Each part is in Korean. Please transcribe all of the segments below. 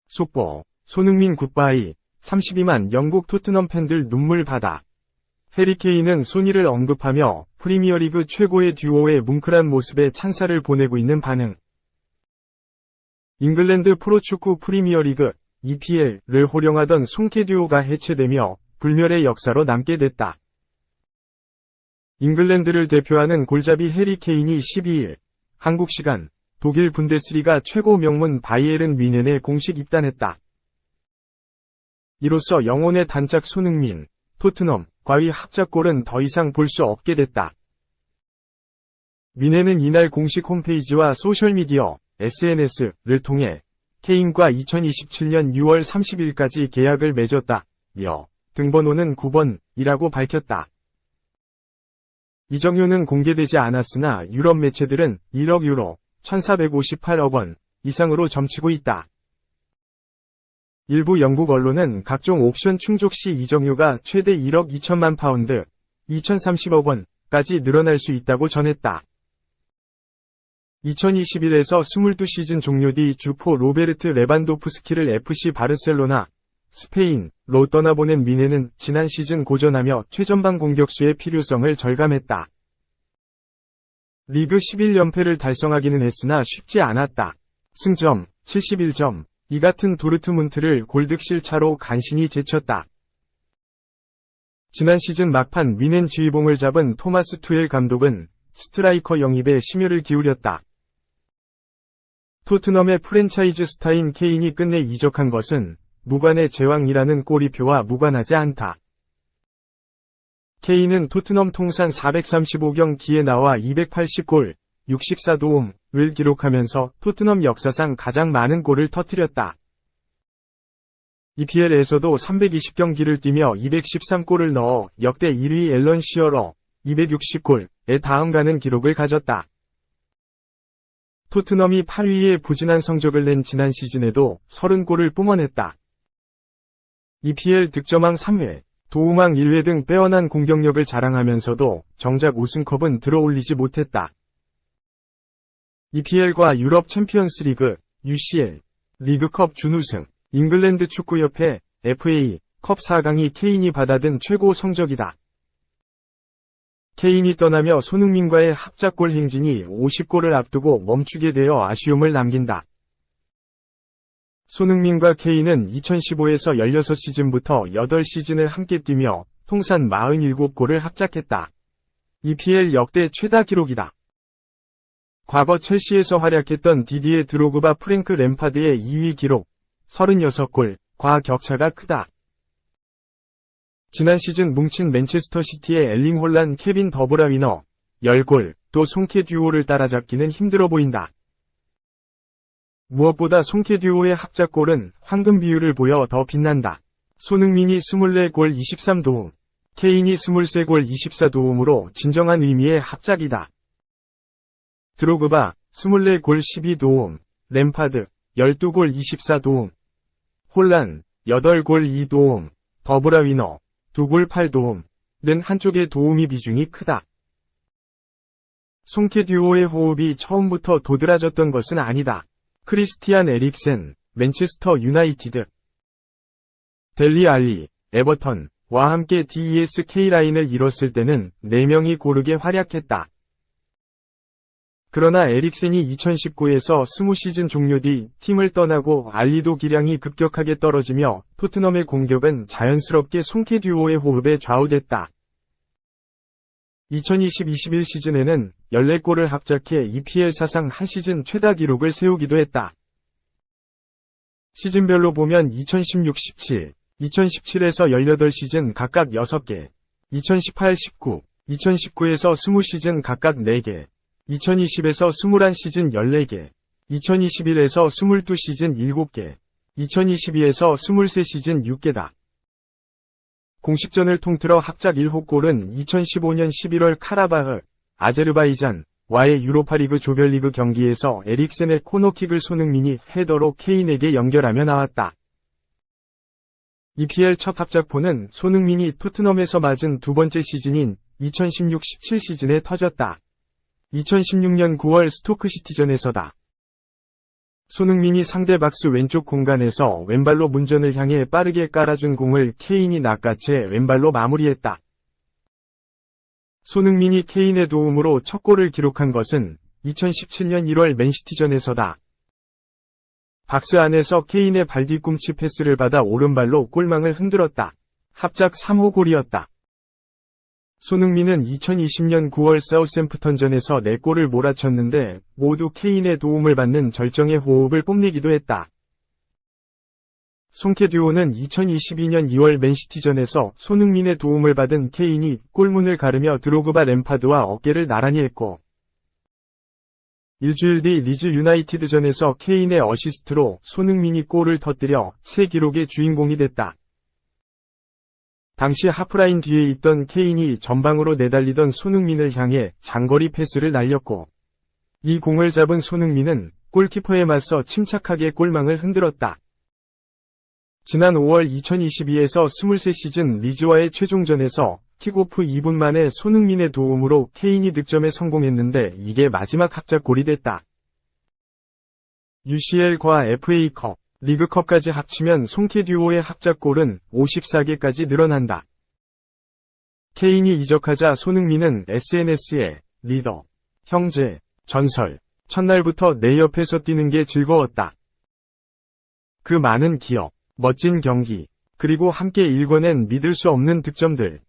속보, 손흥민 굿바이, 32만 영국 토트넘 팬들 눈물 바다. 해리 케인은 소니를 언급하며 프리미어리그 최고의 듀오의 뭉클한 모습에 찬사를 보내고 있는 반응. 잉글랜드 프로축구 프리미어리그 EPL을 호령하던 송케 듀오가 해체되며 불멸의 역사로 남게 됐다. 잉글랜드를 대표하는 골잡이 해리 케인이 12일 한국 시간 독일 분데스리가 최고 명문 바이에른 뮌헨에 공식 입단했다. 이로써 영혼의 단짝 손흥민, 토트넘과의 합작골은 더 이상 볼 수 없게 됐다. 뮌헨은 이날 공식 홈페이지와 소셜미디어, SNS를 통해 케인과 2027년 6월 30일까지 계약을 맺었다며 등번호는 9번이라고 밝혔다. 이적료는 공개되지 않았으나 유럽 매체들은 1억 유로, 1,458억 원 이상으로 점치고 있다. 일부 영국 언론은 각종 옵션 충족 시 이적료가 최대 1억 2천만 파운드, 2,030억 원까지 늘어날 수 있다고 전했다. 2021에서 22시즌 종료 뒤 주포 로베르트 레반도프스키를 FC 바르셀로나, 스페인로 떠나보낸 뮌헨은 지난 시즌 고전하며 최전방 공격수의 필요성을 절감했다. 리그 11연패를 달성하기는 했으나 쉽지 않았다. 승점 71점, 이 같은 도르트문트를 골득실 차로 간신히 제쳤다. 지난 시즌 막판 뮌헨 지휘봉을 잡은 토마스 투엘 감독은 스트라이커 영입에 심혈을 기울였다. 토트넘의 프랜차이즈 스타인 케인이 끝내 이적한 것은 무관의 제왕이라는 꼬리표와 무관하지 않다. 케인은 토트넘 통산 435경기에 나와 280골, 64도움을 기록하면서 토트넘 역사상 가장 많은 골을 터뜨렸다. EPL에서도 320경기를 뛰며 213골을 넣어 역대 1위 앨런 시어러 260골에 다음가는 기록을 가졌다. 토트넘이 8위에 부진한 성적을 낸 지난 시즌에도 30골을 뿜어냈다. EPL 득점왕 3회, 도움왕 1회 등 빼어난 공격력을 자랑하면서도 정작 우승컵은 들어올리지 못했다. EPL과 유럽 챔피언스리그, UCL, 리그컵 준우승, 잉글랜드 축구협회, FA, 컵 4강이 케인이 받아든 최고 성적이다. 케인이 떠나며 손흥민과의 합작골 행진이 50골을 앞두고 멈추게 되어 아쉬움을 남긴다. 손흥민과 케인은 2015에서 16시즌부터 8시즌을 함께 뛰며 통산 47골을 합작했다. EPL 역대 최다 기록이다. 과거 첼시에서 활약했던 디디에 드로그바 프랭크 램파드의 2위 기록 36골과 격차가 크다. 지난 시즌 뭉친 맨체스터 시티의 엘링 홀란 케빈 더브라위너 10골, 또 송케 듀오를 따라잡기는 힘들어 보인다. 무엇보다 송케 듀오의 합작골은 황금 비율을 보여 더 빛난다. 손흥민이 24골 23도움, 케인이 23골 24도움으로 진정한 의미의 합작이다. 드로그바 24골 12도움, 램파드 12골 24도움, 홀란 8골 2도움, 더브라위너 2골 8도움는 한쪽의 도움이 비중이 크다. 송케 듀오의 호흡이 처음부터 도드라졌던 것은 아니다. 크리스티안 에릭센, 맨체스터 유나이티드, 델리 알리, 에버턴과 함께 DES K라인을 이뤘을 때는 4명이 고르게 활약했다. 그러나 에릭센이 2019에서 20시즌 종료 뒤 팀을 떠나고 알리도 기량이 급격하게 떨어지며 토트넘의 공격은 자연스럽게 송케 듀오의 호흡에 좌우됐다. 2020-21 시즌에는 14골을 합작해 EPL 사상 한 시즌 최다 기록을 세우기도 했다. 시즌별로 보면 2016-17, 2017에서 18시즌 각각 6개, 2018-19, 2019에서 20시즌 각각 4개, 2020에서 21시즌 14개, 2021에서 22시즌 7개, 2022에서 23시즌 6개다. 공식전을 통틀어 합작 7골은 2015년 11월 카라바흐, 아제르바이잔과의 유로파리그 조별리그 경기에서 에릭센의 코너킥을 손흥민이 헤더로 케인에게 연결하며 나왔다. EPL 첫 합작포는 손흥민이 토트넘에서 맞은 두 번째 시즌인 2016-17 시즌에 터졌다. 2016년 9월 스토크시티전에서다. 손흥민이 상대 박스 왼쪽 공간에서 왼발로 문전을 향해 빠르게 깔아준 공을 케인이 낚아채 왼발로 마무리했다. 손흥민이 케인의 도움으로 첫 골을 기록한 것은 2017년 1월 맨시티전에서다. 박스 안에서 케인의 발 뒤꿈치 패스를 받아 오른발로 골망을 흔들었다. 합작 3호 골이었다. 손흥민은 2020년 9월 사우샘프턴전에서 4골을 몰아쳤는데 모두 케인의 도움을 받는 절정의 호흡을 뽐내기도 했다. 송케 듀오는 2022년 2월 맨시티전에서 손흥민의 도움을 받은 케인이 골문을 가르며 드로그바 램파드와 어깨를 나란히 했고, 일주일 뒤 리즈 유나이티드전에서 케인의 어시스트로 손흥민이 골을 터뜨려 새 기록의 주인공이 됐다. 당시 하프라인 뒤에 있던 케인이 전방으로 내달리던 손흥민을 향해 장거리 패스를 날렸고, 이 공을 잡은 손흥민은 골키퍼에 맞서 침착하게 골망을 흔들었다. 지난 5월 2022에서 23시즌 리즈와의 최종전에서 킥오프 2분 만에 손흥민의 도움으로 케인이 득점에 성공했는데 이게 마지막 합작골이 됐다. UCL과 FA컵, 리그컵까지 합치면 송케 듀오의 합작골은 54개까지 늘어난다. 케인이 이적하자 손흥민은 SNS에 리더, 형제, 전설, 첫날부터 내 옆에서 뛰는 게 즐거웠다. 그 많은 기억, 멋진 경기, 그리고 함께 일궈낸 믿을 수 없는 득점들.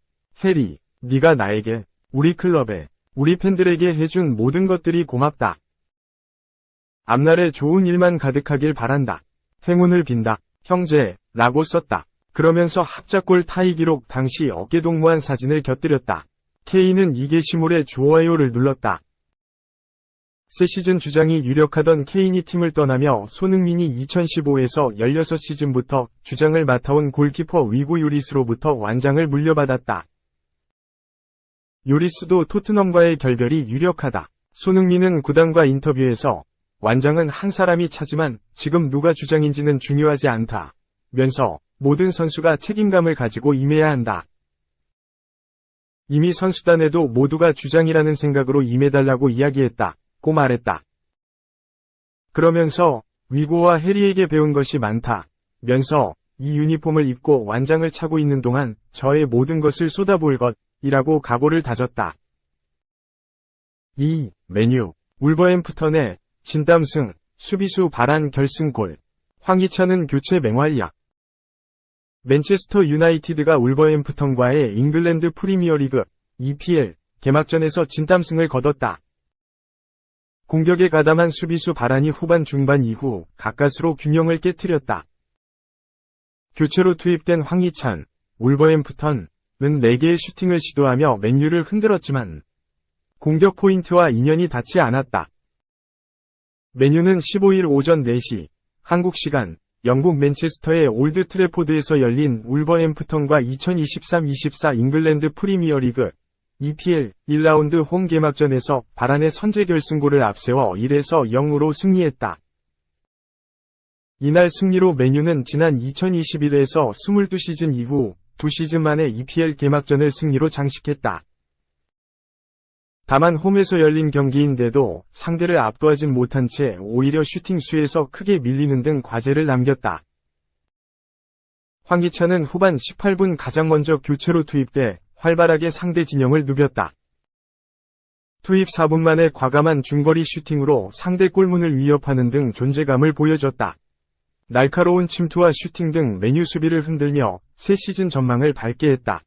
해리, 네가 나에게, 우리 클럽에, 우리 팬들에게 해준 모든 것들이 고맙다. 앞날에 좋은 일만 가득하길 바란다. 행운을 빈다. 형제, 라고 썼다. 그러면서 합작골 타이 기록 당시 어깨동무한 사진을 곁들였다. 케인은 이 게시물에 좋아요를 눌렀다. 새 시즌 주장이 유력하던 케인이 팀을 떠나며 손흥민이 2015에서 16시즌부터 주장을 맡아온 골키퍼 위고 요리스로부터 완장을 물려받았다. 요리스도 토트넘과의 결별이 유력하다. 손흥민은 구단과 인터뷰에서 완장은 한 사람이 차지만 지금 누가 주장인지는 중요하지 않다. 면서 모든 선수가 책임감을 가지고 임해야 한다. 이미 선수단에도 모두가 주장이라는 생각으로 임해달라고 이야기했다. 고 말했다. 그러면서 위고와 해리에게 배운 것이 많다. 면서 이 유니폼을 입고 완장을 차고 있는 동안 저의 모든 것을 쏟아부을 것이라고 각오를 다졌다. 2. 맨유, 울버햄프턴의 진땀승, 수비수 바란 결승골. 황희찬은 교체 맹활약. 맨체스터 유나이티드가 울버햄프턴과의 잉글랜드 프리미어리그 EPL 개막전에서 진땀승을 거뒀다. 공격에 가담한 수비수 바란이 후반 중반 이후 가까스로 균형을 깨트렸다. 교체로 투입된 황희찬, 울버햄프턴은 4개의 슈팅을 시도하며 맨유를 흔들었지만 공격 포인트와 인연이 닿지 않았다. 맨유는 15일 오전 4시 한국 시간 영국 맨체스터의 올드 트래포드에서 열린 울버햄프턴과 2023-24 잉글랜드 프리미어리그 EPL 1라운드 홈 개막전에서 바란의 선제 결승골을 앞세워 1에서 0으로 승리했다. 이날 승리로 맨유는 지난 2021에서 22시즌 이후 2시즌 만에 EPL 개막전을 승리로 장식했다. 다만 홈에서 열린 경기인데도 상대를 압도하진 못한 채 오히려 슈팅 수에서 크게 밀리는 등 과제를 남겼다. 황희찬은 후반 18분 가장 먼저 교체로 투입돼 활발하게 상대 진영을 누볐다. 투입 4분 만에 과감한 중거리 슈팅으로 상대 골문을 위협하는 등 존재감을 보여줬다. 날카로운 침투와 슈팅 등 맨유 수비를 흔들며 새 시즌 전망을 밝게 했다.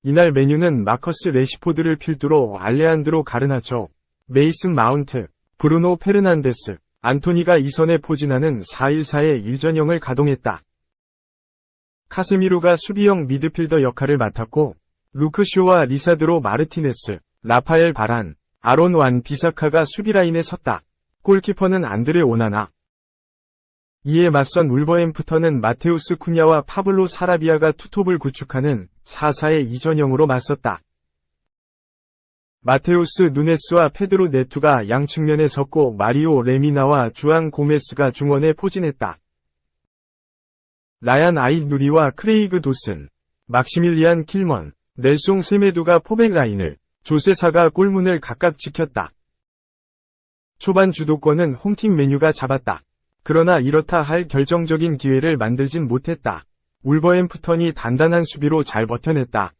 이날 맨유는 마커스 레시포드를 필두로 알레한드로 가르나초, 메이슨 마운트, 브루노 페르난데스, 안토니가 이선에 포진하는 4-1-4의 1전형을 가동했다. 카세미로가 수비형 미드필더 역할을 맡았고 루크쇼와 리사드로 마르티네스, 라파엘 바란, 아론 완 비사카가 수비라인에 섰다. 골키퍼는 안드레 오나나. 이에 맞선 울버햄프턴은 마테우스 쿠냐와 파블로 사라비아가 투톱을 구축하는 4-4의 2전형으로 맞섰다. 마테우스 누네스와 페드로 네투가 양측면에 섰고 마리오 레미나와 주앙 고메스가 중원에 포진했다. 라얀 아잇 누리와 크레이그 도슨, 막시밀리안 킬먼, 넬송 세메두가 포백 라인을, 조세사가 골문을 각각 지켰다. 초반 주도권은 홈팀 맨유가 잡았다. 그러나 이렇다 할 결정적인 기회를 만들진 못했다. 울버햄프턴이 단단한 수비로 잘 버텨냈다.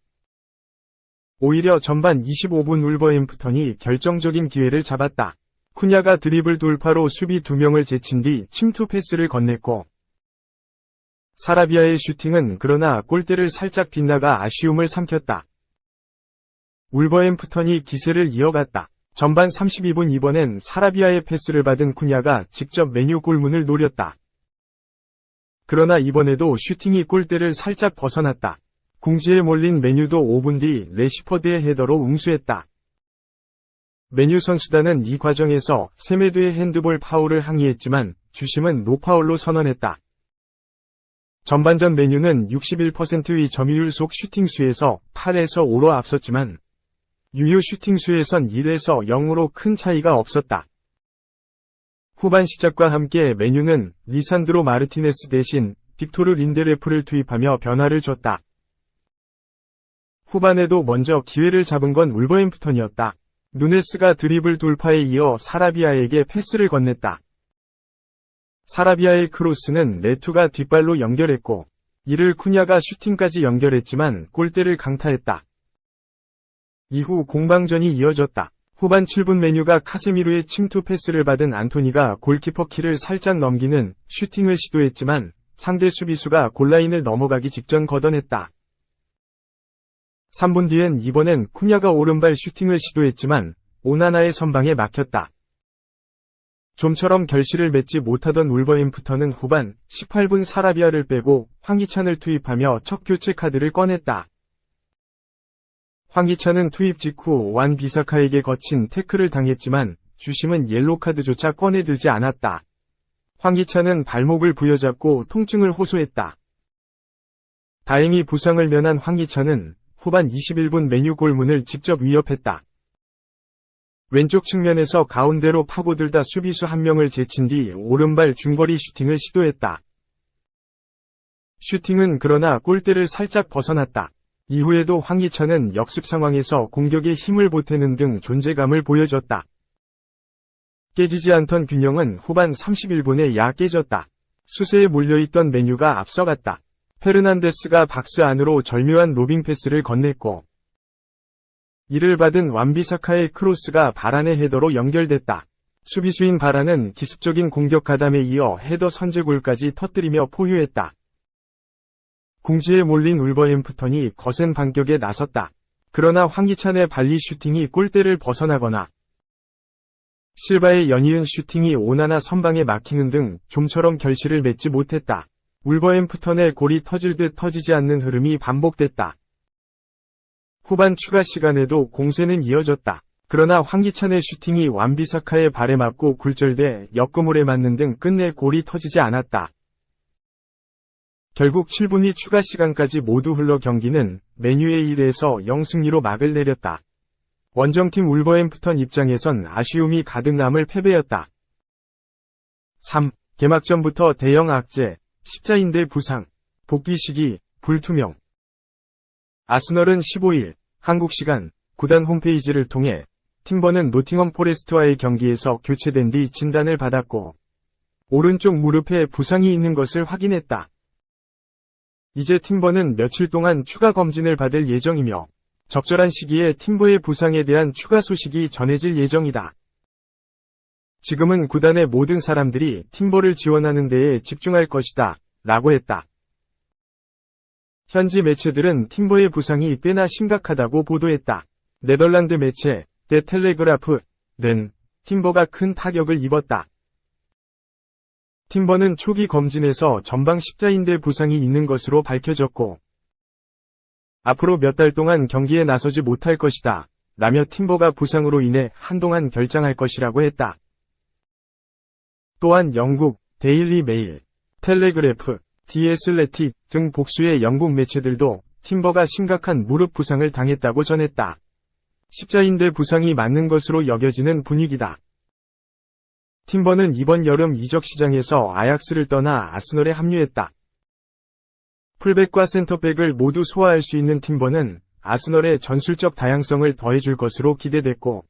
오히려 전반 25분 울버햄프턴이 결정적인 기회를 잡았다. 쿠냐가 드리블 돌파로 수비 2명을 제친 뒤 침투 패스를 건넸고, 사라비아의 슈팅은 그러나 골대를 살짝 빗나가 아쉬움을 삼켰다. 울버햄프턴이 기세를 이어갔다. 전반 32분 이번엔 사라비아의 패스를 받은 쿠냐가 직접 맨유 골문을 노렸다. 그러나 이번에도 슈팅이 골대를 살짝 벗어났다. 궁지에 몰린 맨유도 5분 뒤 레시퍼드의 헤더로 응수했다. 맨유 선수단은 이 과정에서 세메드의 핸드볼 파울을 항의했지만 주심은 노파울로 선언했다. 전반전 맨유는 61%의 점유율 속 슈팅 수에서 8에서 5로 앞섰지만 유효 슈팅 수에선 1에서 0으로 큰 차이가 없었다. 후반 시작과 함께 맨유는 리산드로 마르티네스 대신 빅토르 린데레프를 투입하며 변화를 줬다. 후반에도 먼저 기회를 잡은 건 울버햄프턴이었다. 누네스가 드리블 돌파에 이어 사라비아에게 패스를 건넸다. 사라비아의 크로스는 네투가 뒷발로 연결했고, 이를 쿠냐가 슈팅까지 연결했지만 골대를 강타했다. 이후 공방전이 이어졌다. 후반 7분 맨유가 카세미로의 침투 패스를 받은 안토니가 골키퍼 키를 살짝 넘기는 슈팅을 시도했지만 상대 수비수가 골라인을 넘어가기 직전 걷어냈다. 3분 뒤엔 이번엔 쿠냐가 오른발 슈팅을 시도했지만 오나나의 선방에 막혔다. 좀처럼 결실을 맺지 못하던 울버햄프턴은 후반 18분 사라비아를 빼고 황희찬을 투입하며 첫 교체 카드를 꺼냈다. 황희찬은 투입 직후 완 비사카에게 거친 태클을 당했지만 주심은 옐로카드조차 꺼내들지 않았다. 황희찬은 발목을 부여잡고 통증을 호소했다. 다행히 부상을 면한 황희찬은 후반 21분 맨유 골문을 직접 위협했다. 왼쪽 측면에서 가운데로 파고들다 수비수 한 명을 제친 뒤 오른발 중거리 슈팅을 시도했다. 슈팅은 그러나 골대를 살짝 벗어났다. 이후에도 황희찬은 역습 상황에서 공격에 힘을 보태는 등 존재감을 보여줬다. 깨지지 않던 균형은 후반 31분에 야 깨졌다. 수세에 몰려있던 맨유가 앞서갔다. 페르난데스가 박스 안으로 절묘한 로빙 패스를 건넸고, 이를 받은 완비사카의 크로스가 바란의 헤더로 연결됐다. 수비수인 바란은 기습적인 공격 가담에 이어 헤더 선제골까지 터뜨리며 포효했다. 궁지에 몰린 울버햄프턴이 거센 반격에 나섰다. 그러나 황희찬의 발리 슈팅이 골대를 벗어나거나 실바의 연이은 슈팅이 오나나 선방에 막히는 등 좀처럼 결실을 맺지 못했다. 울버햄프턴의 골이 터질 듯 터지지 않는 흐름이 반복됐다. 후반 추가 시간에도 공세는 이어졌다. 그러나 황희찬의 슈팅이 완비사카의 발에 맞고 굴절돼 역그물에 맞는 등 끝내 골이 터지지 않았다. 결국 7분이 추가 시간까지 모두 흘러 경기는 맨유의 1에서 0승리로 막을 내렸다. 원정팀 울버햄프턴 입장에선 아쉬움이 가득 남을 패배였다. 3. 개막전부터 대형 악재, 십자인대 부상, 복귀 시기, 불투명. 아스널은 15일, 한국 시간, 구단 홈페이지를 통해 팀버는 노팅엄 포레스트와의 경기에서 교체된 뒤 진단을 받았고, 오른쪽 무릎에 부상이 있는 것을 확인했다. 이제 팀버는 며칠 동안 추가 검진을 받을 예정이며, 적절한 시기에 팀버의 부상에 대한 추가 소식이 전해질 예정이다. 지금은 구단의 모든 사람들이 팀버를 지원하는 데에 집중할 것이다, 라고 했다. 현지 매체들은 팀버의 부상이 꽤나 심각하다고 보도했다. 네덜란드 매체, 데 텔레그라프는 팀버가 큰 타격을 입었다. 팀버는 초기 검진에서 전방 십자인대 부상이 있는 것으로 밝혀졌고, 앞으로 몇 달 동안 경기에 나서지 못할 것이다, 라며 팀버가 부상으로 인해 한동안 결장할 것이라고 했다. 또한 영국, 데일리 메일, 텔레그래프, 디 애슬레틱 등 복수의 영국 매체들도 팀버가 심각한 무릎 부상을 당했다고 전했다. 십자인대 부상이 맞는 것으로 여겨지는 분위기다. 팀버는 이번 여름 이적 시장에서 아약스를 떠나 아스널에 합류했다. 풀백과 센터백을 모두 소화할 수 있는 팀버는 아스널의 전술적 다양성을 더해줄 것으로 기대됐고,